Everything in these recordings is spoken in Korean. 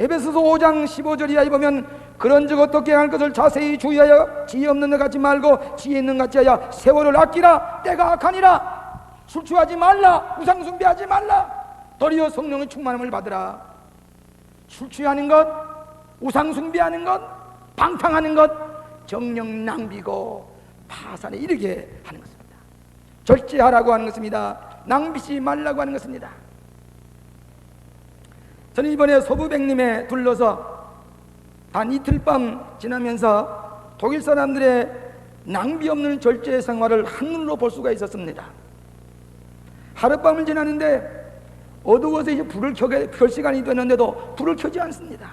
에베소서 5장 15절이야 보면 그런즉 어떻게 할 것을 자세히 주의하여 지혜 없는 것 같지 말고 지혜 있는 것 같이 하여 세월을 아끼라. 때가 악하니라. 술 취하지 말라. 우상 숭배하지 말라. 도리어 성령의 충만함을 받으라. 술 취하는 것, 우상 숭배하는 것, 방탕하는 것 정령 낭비고 파산에 이르게 하는 것입니다. 절제하라고 하는 것입니다. 낭비지 말라고 하는 것입니다. 저는 이번에 소부백림에 둘러서 한 이틀 밤 지나면서 독일 사람들의 낭비 없는 절제 생활을 한눈으로 볼 수가 있었습니다. 하룻밤을 지나는데 어두워서 이제 불을 켜게 켤 시간이 됐는데도 불을 켜지 않습니다.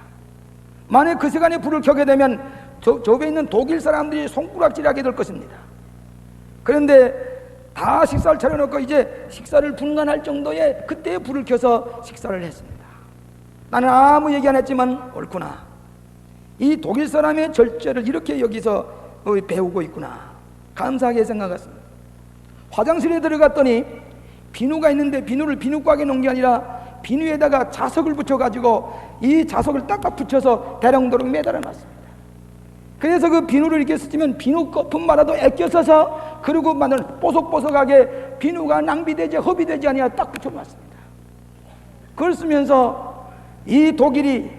만약 그 시간에 불을 켜게 되면 저에 있는 독일 사람들이 손가락질하게 될 것입니다. 그런데 다 식사를 차려놓고 이제 식사를 분간할 정도의 그때 불을 켜서 식사를 했습니다. 나는 아무 얘기 안 했지만 옳구나. 이 독일 사람의 절제를 이렇게 여기서 배우고 있구나. 감사하게 생각했습니다. 화장실에 들어갔더니 비누가 있는데 비누를 비누곽에 놓은 게 아니라 비누에다가 자석을 붙여가지고 이 자석을 딱딱 붙여서 대롱도록 매달아 놨습니다. 그래서 그 비누를 이렇게 쓰면 비누 거품마라도 아껴 써서 그리고 만들 뽀석뽀석하게 비누가 낭비되지 허비되지 아니하 딱 붙여놨습니다. 그걸 쓰면서 이 독일이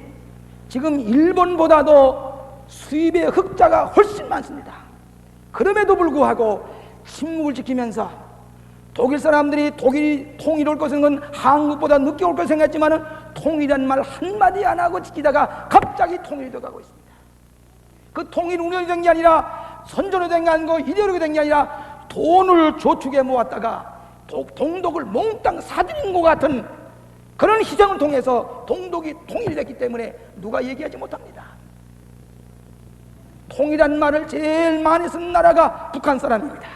지금 일본보다도 수입의 흑자가 훨씬 많습니다. 그럼에도 불구하고 침묵을 지키면서 독일 사람들이 독일이 통일 올 것은 건 한국보다 늦게 올 걸 생각했지만 통일이란 말 한마디 안 하고 지키다가 갑자기 통일이 돼가고 있습니다. 그 통일 운영이 된 게 아니라 선전이 된 게 아니고 이대로 된 게 아니라 돈을 저축해 모았다가 동독을 몽땅 사들인 것 같은 그런 희생을 통해서 동독이 통일됐기 때문에 누가 얘기하지 못합니다. 통일이라는 말을 제일 많이 쓰는 나라가 북한 사람입니다.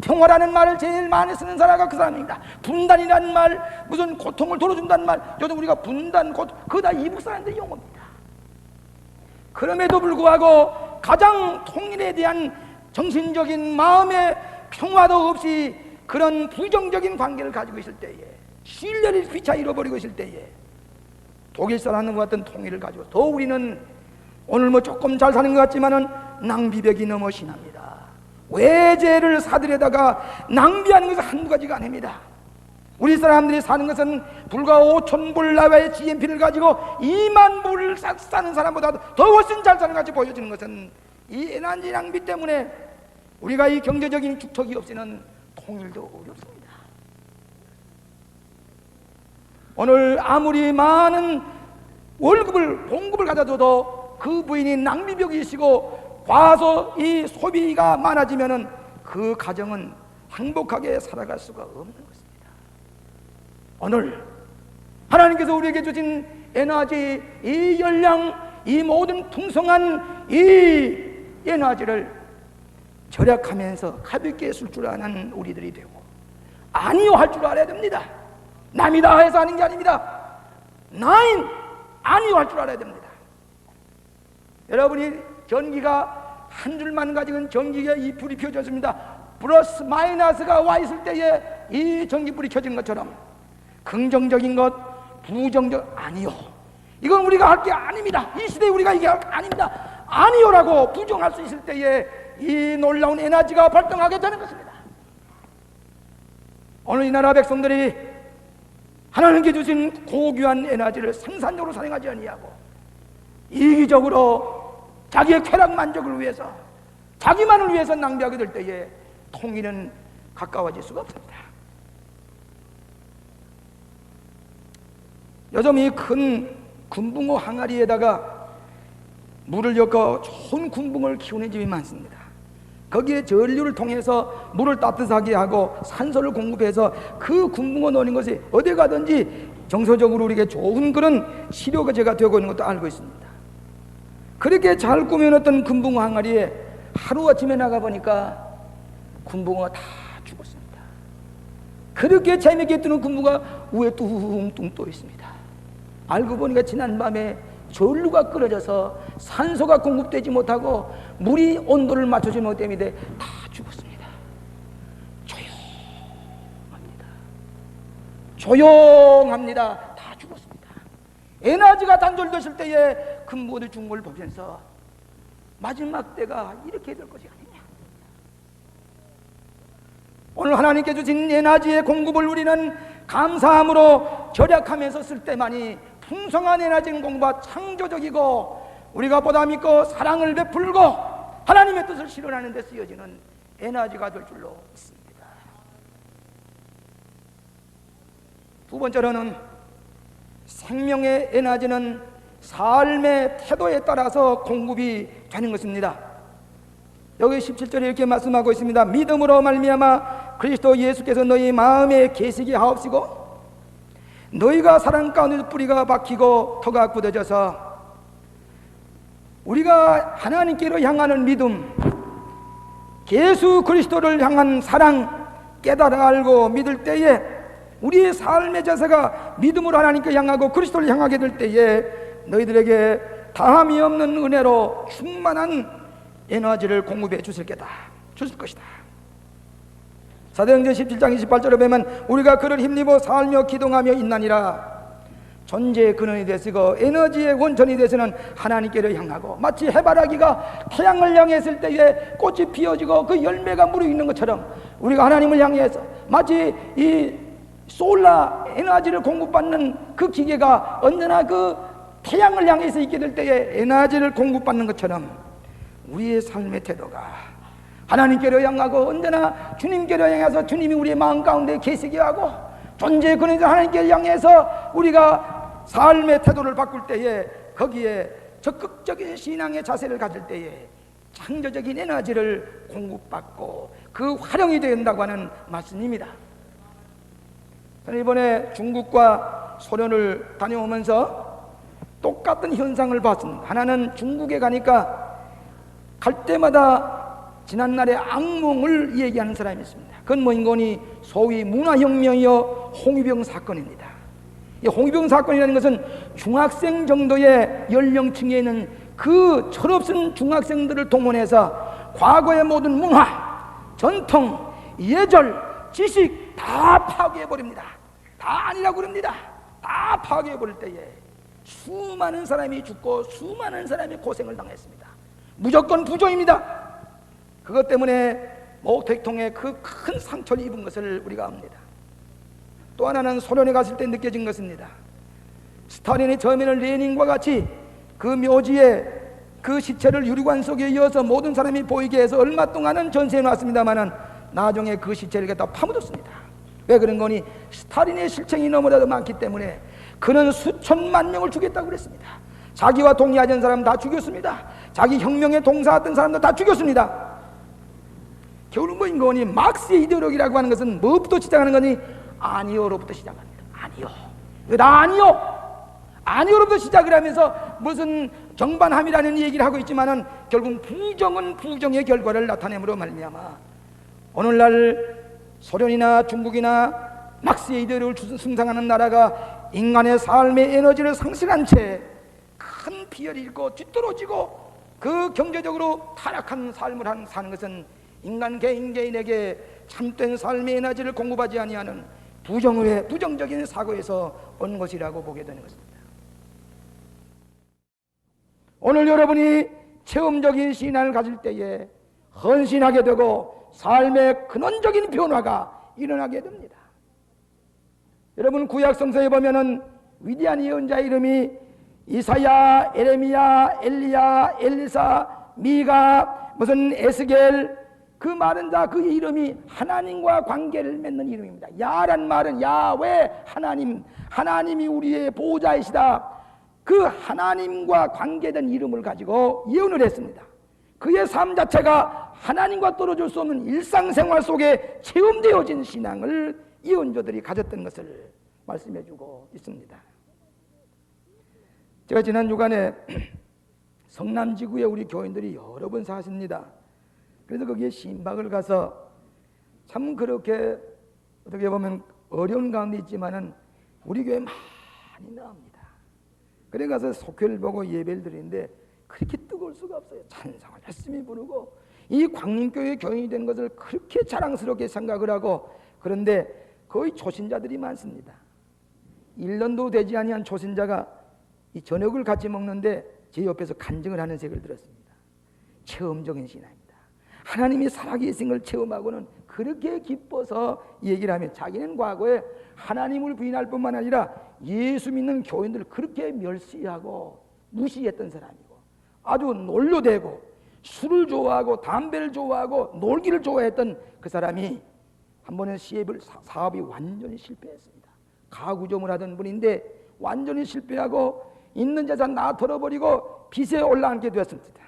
평화라는 말을 제일 많이 쓰는 나라가 그 사람입니다. 분단이라는 말, 무슨 고통을 덜어준다는 말, 요즘 우리가 분단, 고통, 그거 다 이북 사람들의 용어입니다. 그럼에도 불구하고 가장 통일에 대한 정신적인 마음의 평화도 없이 그런 부정적인 관계를 가지고 있을 때에, 신뢰를 피차 잃어버리고 있을 때에 독일 사람과 같은 통일을 가지고 더 우리는 오늘 뭐 조금 잘 사는 것 같지만은 낭비벽이 너무 심합니다. 외제를 사들여다가 낭비하는 것은 한두 가지가 아닙니다. 우리 사람들이 사는 것은 불과 5,000불 나와의 GNP를 가지고 2만 불을 사는 사람보다 더 훨씬 잘 사는 것 같이 보여지는 것은 이 에너지 낭비 때문에 우리가 이 경제적인 축적이 없이는 통일도 어렵습니다. 오늘 아무리 많은 봉급을 가져줘도 그 부인이 낭비벽이시고 과서 이 소비가 많아지면은 그 가정은 행복하게 살아갈 수가 없는 것입니다. 오늘 하나님께서 우리에게 주신 에너지, 이 열량, 이 모든 풍성한 이 에너지를 절약하면서 가볍게 쓸 줄 아는 우리들이 되고 아니요 할 줄 알아야 됩니다. 남이다 해서 하는 게 아닙니다. 나인 아니요 할 줄 알아야 됩니다. 여러분이 전기가 한 줄만 가지고는 전기가 이 불이 켜졌습니다. 플러스 마이너스가 와 있을 때에 이 전기불이 켜진 것처럼 긍정적인 것, 부정적 아니요. 이건 우리가 할 게 아닙니다. 이 시대에 우리가 이게 할 게 아닙니다. 아니요라고 부정할 수 있을 때에 이 놀라운 에너지가 발동하게 되는 것입니다. 오늘 이 나라 백성들이 하나님께 주신 고귀한 에너지를 생산적으로 사용하지 아니하고 이기적으로 자기의 쾌락 만족을 위해서 자기만을 위해서 낭비하게 될 때에 통일은 가까워질 수가 없습니다. 요즘 이 큰 군붕어 항아리에다가 물을 엮어 좋은 군붕어를 키우는 집이 많습니다. 거기에 전류를 통해서 물을 따뜻하게 하고 산소를 공급해서 그 군붕어 노는 것이 어디 가든지 정서적으로 우리에게 좋은 그런 시료가 되고 있는 것도 알고 있습니다. 그렇게 잘 꾸며놨던 군붕어 항아리에 하루아침에 나가보니까 군붕어가 다 죽었습니다. 그렇게 재미있게 뜨는 군붕어가 위에 뚱뚱 떠 있습니다. 알고 보니까 지난밤에 전류가 끊어져서 산소가 공급되지 못하고 물이 온도를 맞춰주지 못하기 때문에 다 죽었습니다. 조용합니다. 다 죽었습니다. 에너지가 단절됐을 때에 그 모든 중국을 보면서 마지막 때가 이렇게 될 것이 아니냐. 오늘 하나님께 주신 에너지의 공급을 우리는 감사함으로 절약하면서 쓸 때만이 풍성한 에너지는 공부가 창조적이고 우리가 보다 믿고 사랑을 베풀고 하나님의 뜻을 실현하는 데 쓰여지는 에너지가 될 줄로 믿습니다. 두 번째로는 생명의 에너지는 삶의 태도에 따라서 공급이 되는 것입니다. 여기 17절에 이렇게 말씀하고 있습니다. 믿음으로 말미암아 그리스도 예수께서 너희 마음에 계시게 하옵시고 너희가 사랑 가운데 뿌리가 박히고 터가 굳어져서 우리가 하나님께로 향하는 믿음, 예수 그리스도를 향한 사랑 깨달아 알고 믿을 때에 우리의 삶의 자세가 믿음으로 하나님께 향하고 그리스도를 향하게 될 때에 너희들에게 다함이 없는 은혜로 충만한 에너지를 공급해 주실 것이다. 사도행전 17장 28절에 보면 우리가 그를 힘입어 살며 기동하며 있나니라. 존재의 근원이 되시고 에너지의 원천이 되시는 하나님께를 향하고 마치 해바라기가 태양을 향했을 때에 꽃이 피어지고 그 열매가 무르익는 것처럼 우리가 하나님을 향해서 마치 이 솔라 에너지를 공급받는 그 기계가 언제나 그 태양을 향해서 있게 될 때에 에너지를 공급받는 것처럼 우리의 삶의 태도가 하나님께로 향하고 언제나 주님께로 향해서 주님이 우리의 마음 가운데 계시게 하고 존재의 근원이 하나님께를 향해서 우리가 삶의 태도를 바꿀 때에 거기에 적극적인 신앙의 자세를 가질 때에 창조적인 에너지를 공급받고 그 활용이 된다고 하는 말씀입니다. 저는 이번에 중국과 소련을 다녀오면서 똑같은 현상을 봤습니다. 하나는 중국에 가니까 갈 때마다 지난날의 악몽을 얘기하는 사람이 있습니다. 그건 뭐인거니 소위 문화혁명이요 홍위병 사건입니다. 이 홍위병 사건이라는 것은 중학생 정도의 연령층에 있는 그 철없은 중학생들을 동원해서 과거의 모든 문화, 전통, 예절, 지식 다 파괴해버립니다. 다 아니라고 그럽니다. 다 파괴해버릴 때에 수많은 사람이 죽고 수많은 사람이 고생을 당했습니다. 무조건 부조입니다. 그것 때문에 모택통에 그 큰 상처를 입은 것을 우리가 압니다. 또 하나는 소련에 갔을 때 느껴진 것입니다. 스탈린이 처음에는 레닌과 같이 그 묘지에 그 시체를 유리관 속에 이어서 모든 사람이 보이게 해서 얼마 동안은 전시해 놨습니다마는 나중에 그 시체를 갖다 파묻었습니다. 왜 그런 거니? 스탈린의 실청이 너무나도 많기 때문에 그는 수천만 명을 죽였다고 그랬습니다. 자기와 동의하던 사람 다 죽였습니다. 자기 혁명에 동사했던 사람도 다 죽였습니다. 결국 뭐인 거니? 막스의 이데올로기라고 하는 것은 뭐부터 시작하는 거니? 아니오로부터 시작합니다. 아니오. 이거 다 아니오. 아니오로부터 시작을 하면서 무슨 정반함이라는 얘기를 하고 있지만은 결국 부정은 부정의 결과를 나타내므로 말미암아 오늘날 소련이나 중국이나 막스의 이데올로기를 숭상하는 나라가 인간의 삶의 에너지를 상실한 채 큰 피해를 입고 뒤떨어지고 그 경제적으로 타락한 삶을 사는 것은 인간 개인에게 참된 삶의 에너지를 공급하지 아니하는 부정적인 사고에서 온 것이라고 보게 되는 것입니다. 오늘 여러분이 체험적인 신앙을 가질 때에 헌신하게 되고 삶의 근원적인 변화가 일어나게 됩니다. 여러분 구약 성서에 보면은 위대한 예언자의 이름이 이사야, 에레미야, 엘리야, 엘리사, 미가, 무슨 에스겔, 그 많은 자 그 이름이 하나님과 관계를 맺는 이름입니다. 야란 말은 야외 하나님, 하나님이 우리의 보호자이시다. 그 하나님과 관계된 이름을 가지고 예언을 했습니다. 그의 삶 자체가 하나님과 떨어질 수 없는 일상생활 속에 체험되어진 신앙을 예언자들이 가졌던 것을 말씀해주고 있습니다. 제가 지난 주간에 성남지구에 우리 교인들이 여러 번 사십니다. 그래서 거기에 신박을 가서 참 그렇게 어떻게 보면 어려운 가운데 있지만은 우리 교회 많이 나옵니다. 그래 가서 속회를 보고 예배를 드리는데 그렇게 뜨거울 수가 없어요. 찬송을 열심히 부르고 이 광림교회 교인이 된 것을 그렇게 자랑스럽게 생각을 하고, 그런데 거의 초신자들이 많습니다. 1년도 되지 아니한 초신자가 이 저녁을 같이 먹는데 제 옆에서 간증을 하는 색을 들었습니다. 체험적인 신앙입니다. 하나님이 살아계신 걸 체험하고는 그렇게 기뻐서 얘기를 하면, 자기는 과거에 하나님을 부인할 뿐만 아니라 예수 믿는 교인들을 그렇게 멸시하고 무시했던 사람이고, 아주 놀려대고 술을 좋아하고 담배를 좋아하고 놀기를 좋아했던 그 사람이 한 번은 사업이 완전히 실패했습니다. 가구점을 하던 분인데 완전히 실패하고 있는 재산 다 털어버리고 빚에 올라앉게 되었습니다.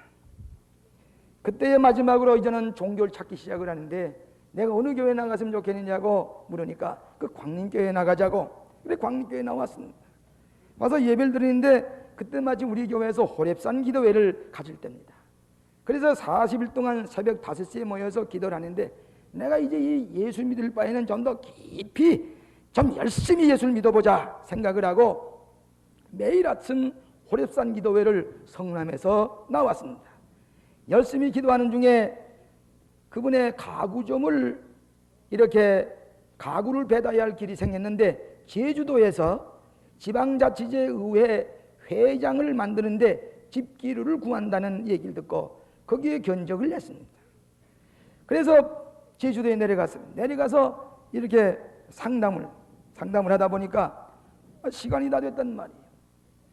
그때의 마지막으로 이제는 종교를 찾기 시작을 하는데, 내가 어느 교회 나갔으면 좋겠느냐고 물으니까 그 광림교회 나가자고. 그래 광림교회 나왔습니다. 와서 예배를 드리는데 그때 마침 우리 교회에서 호렙산 기도회를 가질 때입니다. 그래서 40일 동안 새벽 5시에 모여서 기도를 하는데, 내가 이제 이 예수 믿을 바에는 좀 더 깊이 좀 열심히 예수를 믿어보자 생각을 하고 매일 아침 호렙산 기도회를 성남에서 나왔습니다. 열심히 기도하는 중에 그분의 가구점을 이렇게 가구를 배달해야 할 길이 생겼는데, 제주도에서 지방자치제의회 회장을 만드는데 집기류를 구한다는 얘기를 듣고 거기에 견적을 냈습니다. 그래서 제주도에 내려갔습니다. 내려가서 이렇게 상담을 하다 보니까 시간이 다 됐단 말이에요.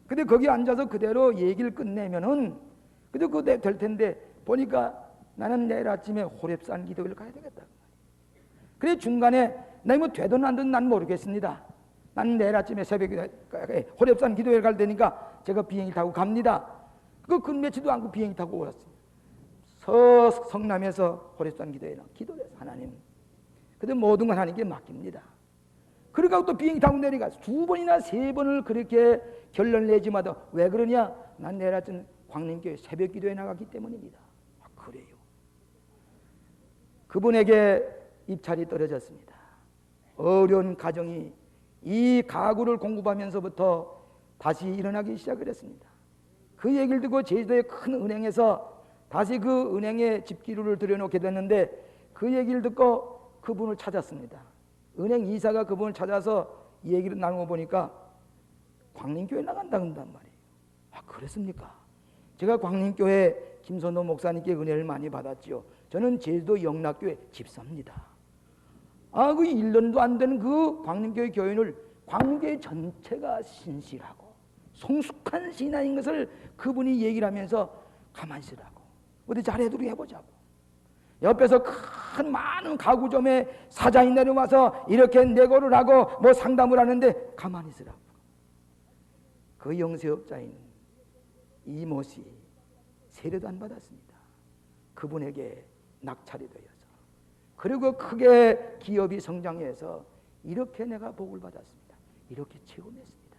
근데 거기 앉아서 그대로 얘기를 끝내면은 그래도 그거 될 텐데, 보니까 나는 내일 아침에 호렙산 기도회를 가야 되겠다. 그래 중간에 나 뭐 되든 안 되든 난 모르겠습니다. 나는 내일 아침에 새벽에 호렙산 기도회를 갈 테니까 제가 비행기 타고 갑니다. 그 근매치도 않고 비행기 타고 왔어요. 성남에서 호렙산 기도회는 기도를 해서, 하나님 그래도 모든 건 하나님께 맡깁니다. 그러고 또 비행기 타고 내려가서 2번이나 3번을 그렇게 결론을 내지마다, 왜 그러냐? 난 내일 아침 광림교회 새벽 기도에 나갔기 때문입니다. 그래요. 그분에게 입찰이 떨어졌습니다. 어려운 가정이 이 가구를 공급하면서부터 다시 일어나기 시작을 했습니다. 그 얘기를 듣고 제주도의 큰 은행에서 다시 그 은행에 집기류를 들여놓게 됐는데, 그 얘기를 듣고 그분을 찾았습니다. 은행 이사가 그분을 찾아서 얘기를 나누고 보니까 광림교회 나간다 그런단 말이에요. 그랬습니까? 제가 광림교회 김선호 목사님께 은혜를 많이 받았지요. 저는 제주도 영락교회 집사입니다. 그 1년도 안 되는 그 광림교회 교인을 광림교회 전체가 신실하고 성숙한 신앙인 것을 그분이 얘기를 하면서 가만히 있으라고, 어디 잘해두게 해보자고. 옆에서 큰 많은 가구점에 사장이 내려와서 이렇게 내고를 하고 뭐 상담을 하는데 가만히 있으라고. 그 영세업자인 이모씨 세례도 안 받았습니다. 그분에게 낙찰이 되어서, 그리고 크게 기업이 성장해서 이렇게 내가 복을 받았습니다. 이렇게 체험했습니다.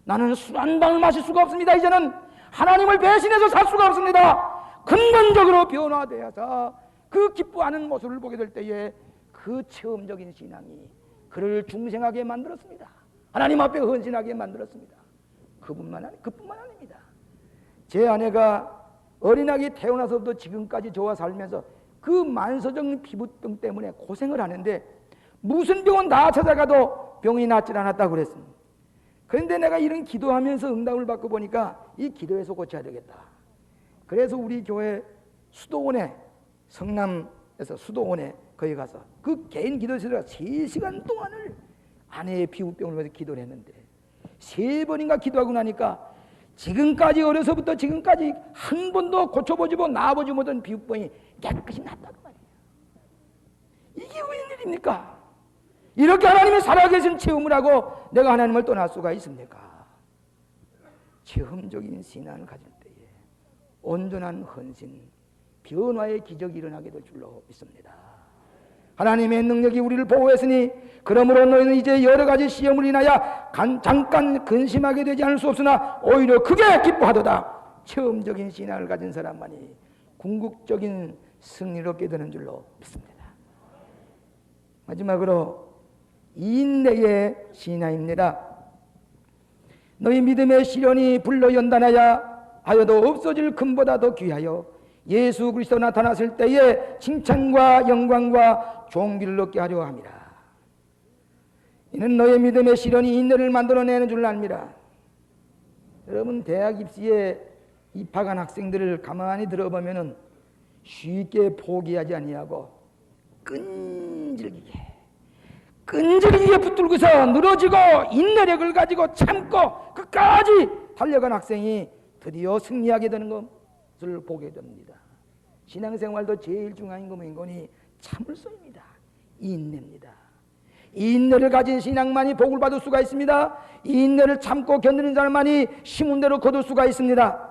나는 술 한 방울 마실 수가 없습니다. 이제는 하나님을 배신해서 살 수가 없습니다. 근본적으로 변화되어서 그 기뻐하는 모습을 보게 될 때에 그 체험적인 신앙이 그를 중생하게 만들었습니다. 하나님 앞에 헌신하게 만들었습니다. 그뿐만 아닙니다. 제 아내가 어린아기 태어나서부터 지금까지 저와 살면서 그 만서적 피부병 때문에 고생을 하는데, 무슨 병원 다 찾아가도 병이 낫질 않았다고 그랬습니다. 그런데 내가 이런 기도하면서 응답을 받고 보니까 이 기도에서 고쳐야 되겠다. 그래서 우리 교회 수도원에, 성남에서 수도원에 거기 가서 그 개인 기도실에 3시간 동안을 아내의 피부병을 위해서 기도를 했는데, 3번인가 기도하고 나니까 지금까지 어려서부터 지금까지 한 번도 고쳐보지 나아보지 못한 피부병이 깨끗이 났다고 말이에요. 이게 웬일입니까? 이렇게 하나님이 살아계신 체험을 하고 내가 하나님을 떠날 수가 있습니까? 체험적인 신앙을 가질 때에 온전한 헌신, 변화의 기적이 일어나게 될 줄로 믿습니다. 하나님의 능력이 우리를 보호했으니 그러므로 너희는 이제 여러 가지 시험을 인하여 잠깐 근심하게 되지 않을 수 없으나 오히려 크게 기뻐하도다. 체험적인 신앙을 가진 사람만이 궁극적인 승리를 얻게 되는 줄로 믿습니다. 마지막으로 인내의 신앙입니다. 너희 믿음의 시련이 불러 연단하여 하여도 없어질 금보다 더 귀하여 예수 그리스도 나타났을 때에 칭찬과 영광과 존귀를 얻게 하려 함이라. 이는 너의 믿음의 시련이 인내를 만들어내는 줄 압니다. 여러분, 대학 입시에 입학한 학생들을 가만히 들어보면은 쉽게 포기하지 아니하고 끈질기게 붙들고서 늘어지고 인내력을 가지고 참고 끝까지 달려간 학생이 드디어 승리하게 되는 것을 보게 됩니다. 신앙생활도 제일 중요한 것이 참을성입니다. 인내입니다. 이 인내를 가진 신앙만이 복을 받을 수가 있습니다. 이 인내를 참고 견디는 사람만이 심은 대로 거둘 수가 있습니다.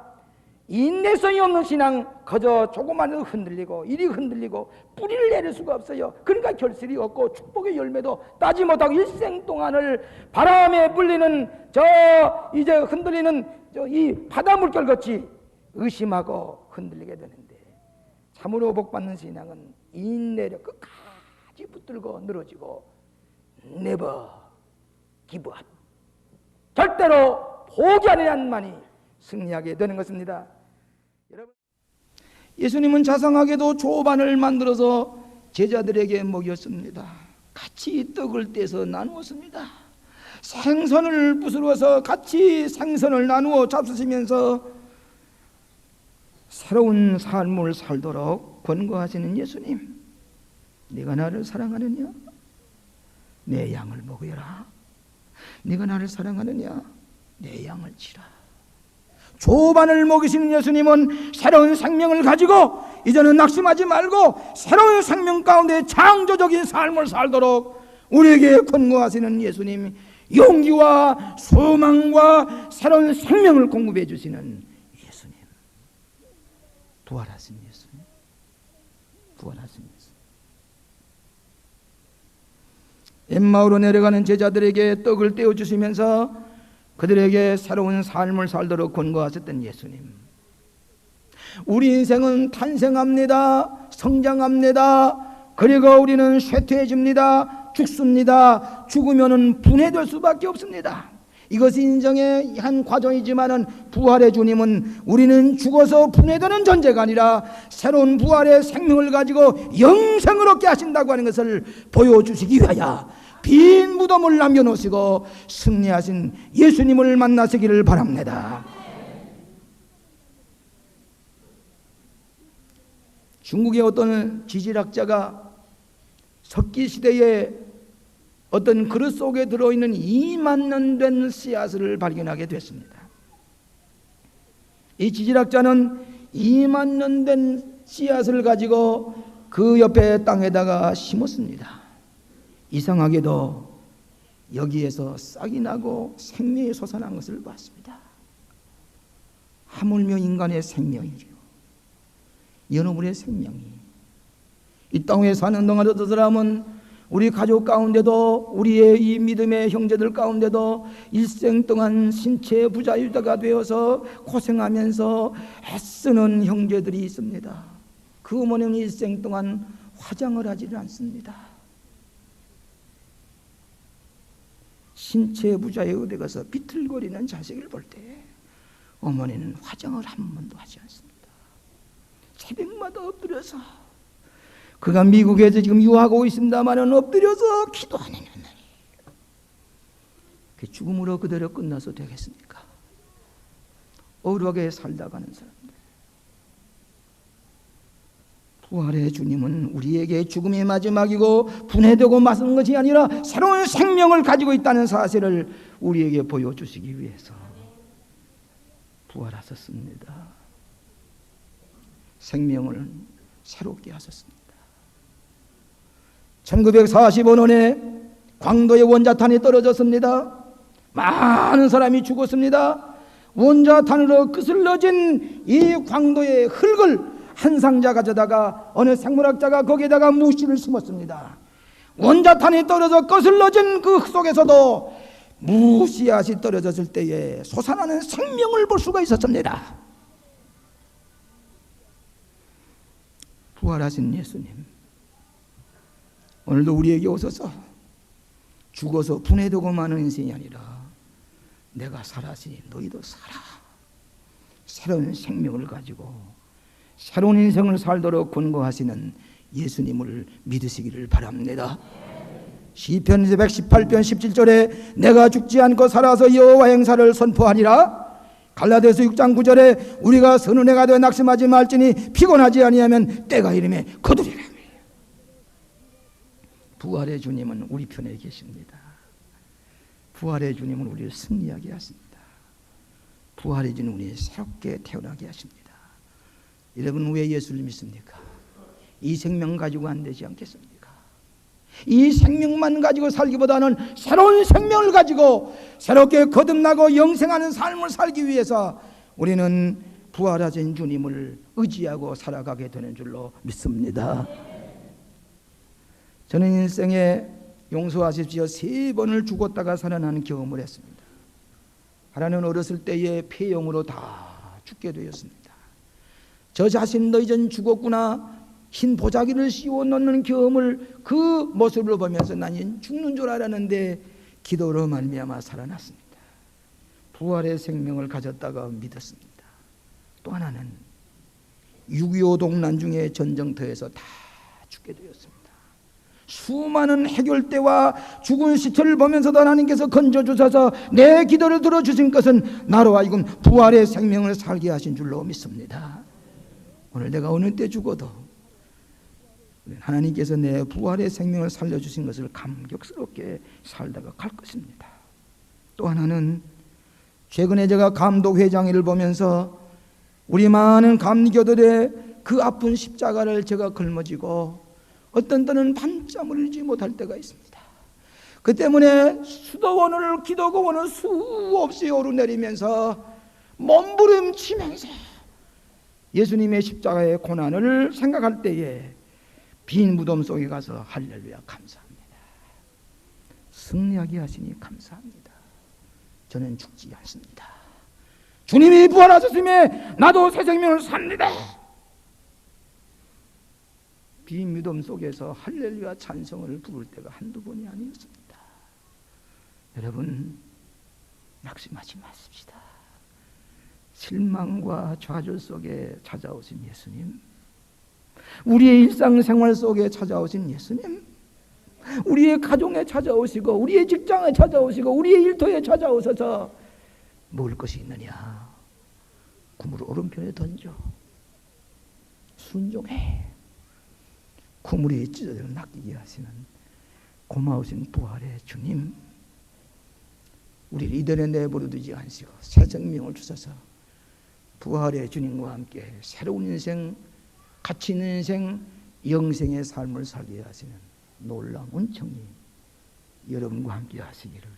인내성이 없는 신앙, 그저 조금만 흔들리고 이리 흔들리고 뿌리를 내릴 수가 없어요. 그러니까 결실이 없고 축복의 열매도 따지 못하고 일생 동안을 바람에 불리는 이제 흔들리는 이 바다 물결 같이 의심하고 흔들리게 되는데, 참으로 복받는 신앙은 인내력 끝까지 붙들고 늘어지고 never give up, 절대로 포기하는 한만이 승리하게 되는 것입니다. 여러분, 예수님은 자상하게도 조반을 만들어서 제자들에게 먹였습니다. 같이 떡을 떼서 나누었습니다. 생선을 부스러워서 같이 생선을 나누어 잡수시면서 새로운 삶을 살도록 권고하시는 예수님, 네가 나를 사랑하느냐? 내 양을 먹여라. 네가 나를 사랑하느냐? 내 양을 치라. 조반을 먹이시는 예수님은 새로운 생명을 가지고 이제는 낙심하지 말고 새로운 생명 가운데 창조적인 삶을 살도록 우리에게 권고하시는 예수님, 용기와 소망과 새로운 생명을 공급해 주시는 예수님, 부활하신 예수님, 부활하신 예수님. 엠마오로 내려가는 제자들에게 떡을 떼어주시면서 그들에게 새로운 삶을 살도록 권고하셨던 예수님, 우리 인생은 탄생합니다. 성장합니다. 그리고 우리는 쇠퇴해집니다. 죽습니다. 죽으면 분해될 수밖에 없습니다. 이것이 인생의 한 과정이지만은 부활의 주님은 우리는 죽어서 분해되는 존재가 아니라 새로운 부활의 생명을 가지고 영생을 얻게 하신다고 하는 것을 보여주시기 위하여 빈 무덤을 남겨놓으시고 승리하신 예수님을 만나시기를 바랍니다. 중국의 어떤 지질학자가 석기시대에 어떤 그릇 속에 들어있는 2만 년 된 씨앗을 발견하게 됐습니다. 이 지질학자는 2만 년 된 씨앗을 가지고 그 옆에 땅에다가 심었습니다. 이상하게도 여기에서 싹이 나고 생명이 솟아난 것을 봤습니다. 하물며 인간의 생명이요, 여러분의 생명이 이 땅에 사는 동안 어떤 사람은 우리 가족 가운데도 우리의 이 믿음의 형제들 가운데도 일생 동안 신체 부자유자가 되어서 고생하면서 애쓰는 형제들이 있습니다. 그 어머니는 일생 동안 화장을 하지를 않습니다. 신체 부자에 어디 가서 비틀거리는 자식을 볼 때 어머니는 화장을 한 번도 하지 않습니다. 새벽마다 엎드려서, 그가 미국에서 지금 유학하고 있습니다만은 엎드려서 기도하는 날이, 그 죽음으로 그대로 끝나서 되겠습니까? 어루하게 살다 가는 사람들. 부활의 주님은 우리에게 죽음의 마지막이고 분해되고 마는 것이 아니라 새로운 생명을 가지고 있다는 사실을 우리에게 보여주시기 위해서 부활하셨습니다. 생명을 새롭게 하셨습니다. 1945년에 광도에 원자탄이 떨어졌습니다. 많은 사람이 죽었습니다. 원자탄으로 거슬러진 이 광도의 흙을 한 상자 가져다가 어느 생물학자가 거기에다가 무씨를 심었습니다. 원자탄이 떨어져 거슬러진 그 흙 속에서도 무씨앗이 떨어졌을 때에 솟아나는 생명을 볼 수가 있었습니다. 부활하신 예수님, 오늘도 우리에게 오셔서 죽어서 분해되고 마는 인생이 아니라 내가 살아시 너희도 살아, 새로운 생명을 가지고 새로운 인생을 살도록 권고하시는 예수님을 믿으시기를 바랍니다. 시편 118편 17절에 내가 죽지 않고 살아서 여호와 행사를 선포하리라. 갈라디아서 6장 9절에 우리가 선은혜가 되어 낙심하지 말지니 피곤하지 아니하면 때가 이름에 거두리라. 부활의 주님은 우리 편에 계십니다. 부활의 주님은 우리를 승리하게 하십니다. 부활의 주님은 우리를 새롭게 태어나게 하십니다. 여러분 왜 예수를 믿습니까? 이 생명 가지고 안 되지 않겠습니까? 이 생명만 가지고 살기보다는 새로운 생명을 가지고 새롭게 거듭나고 영생하는 삶을 살기 위해서 우리는 부활하신 주님을 의지하고 살아가게 되는 줄로 믿습니다. 저는 인생에 용서하십시오 3번을 죽었다가 살아나는 경험을 했습니다. 하나는 어렸을 때에 폐영으로 다 죽게 되었습니다. 저 자신도 이젠 죽었구나, 흰 보자기를 씌워 넣는 경험을 그 모습을 보면서 나는 죽는 줄 알았는데 기도로 말미암아 살아났습니다. 부활의 생명을 가졌다가 믿었습니다. 또 하나는 6.25 동란 중에 전쟁터에서 다 죽게 되었습니다. 수많은 해결대와 죽은 시체를 보면서도 하나님께서 건져주셔서 내 기도를 들어주신 것은 나로 하여금 부활의 생명을 살게 하신 줄로 믿습니다. 오늘 내가 어느 때 죽어도 하나님께서 내 부활의 생명을 살려주신 것을 감격스럽게 살다가 갈 것입니다. 또 하나는 최근에 제가 감독회장회를 보면서 우리 많은 감리교들의 그 아픈 십자가를 제가 걸머지고 어떤 때는 밤잠을 이루지 못할 때가 있습니다. 그 때문에 수도원을 기도원을 수없이 오르내리면서 몸부림치면서 예수님의 십자가의 고난을 생각할 때에 빈 무덤 속에 가서 할렐루야 감사합니다. 승리하게 하시니 감사합니다. 저는 죽지 않습니다. 주님이 부활하셨음에 나도 새 생명을 삽니다. 빈 무덤 속에서 할렐루야 찬성을 부를 때가 한두 번이 아니었습니다. 여러분 낙심하지 마십시다. 실망과 좌절 속에 찾아오신 예수님, 우리의 일상생활 속에 찾아오신 예수님, 우리의 가정에 찾아오시고 우리의 직장에 찾아오시고 우리의 일터에 찾아오셔서 먹을 것이 있느냐, 구물 오른편에 던져 순종해. 구물이 찢어져 낚이게 하시는 고마우신 부활의 주님, 우리를 이들에 내버려두지 않으시고 새 생명을 주셔서 부활의 주님과 함께 새로운 인생, 가치 있는 인생, 영생의 삶을 살게 하시는 놀라운 은총이 여러분과 함께 하시기를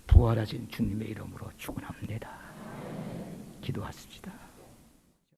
부활하신 주님의 이름으로 축원합니다. 기도하십시다.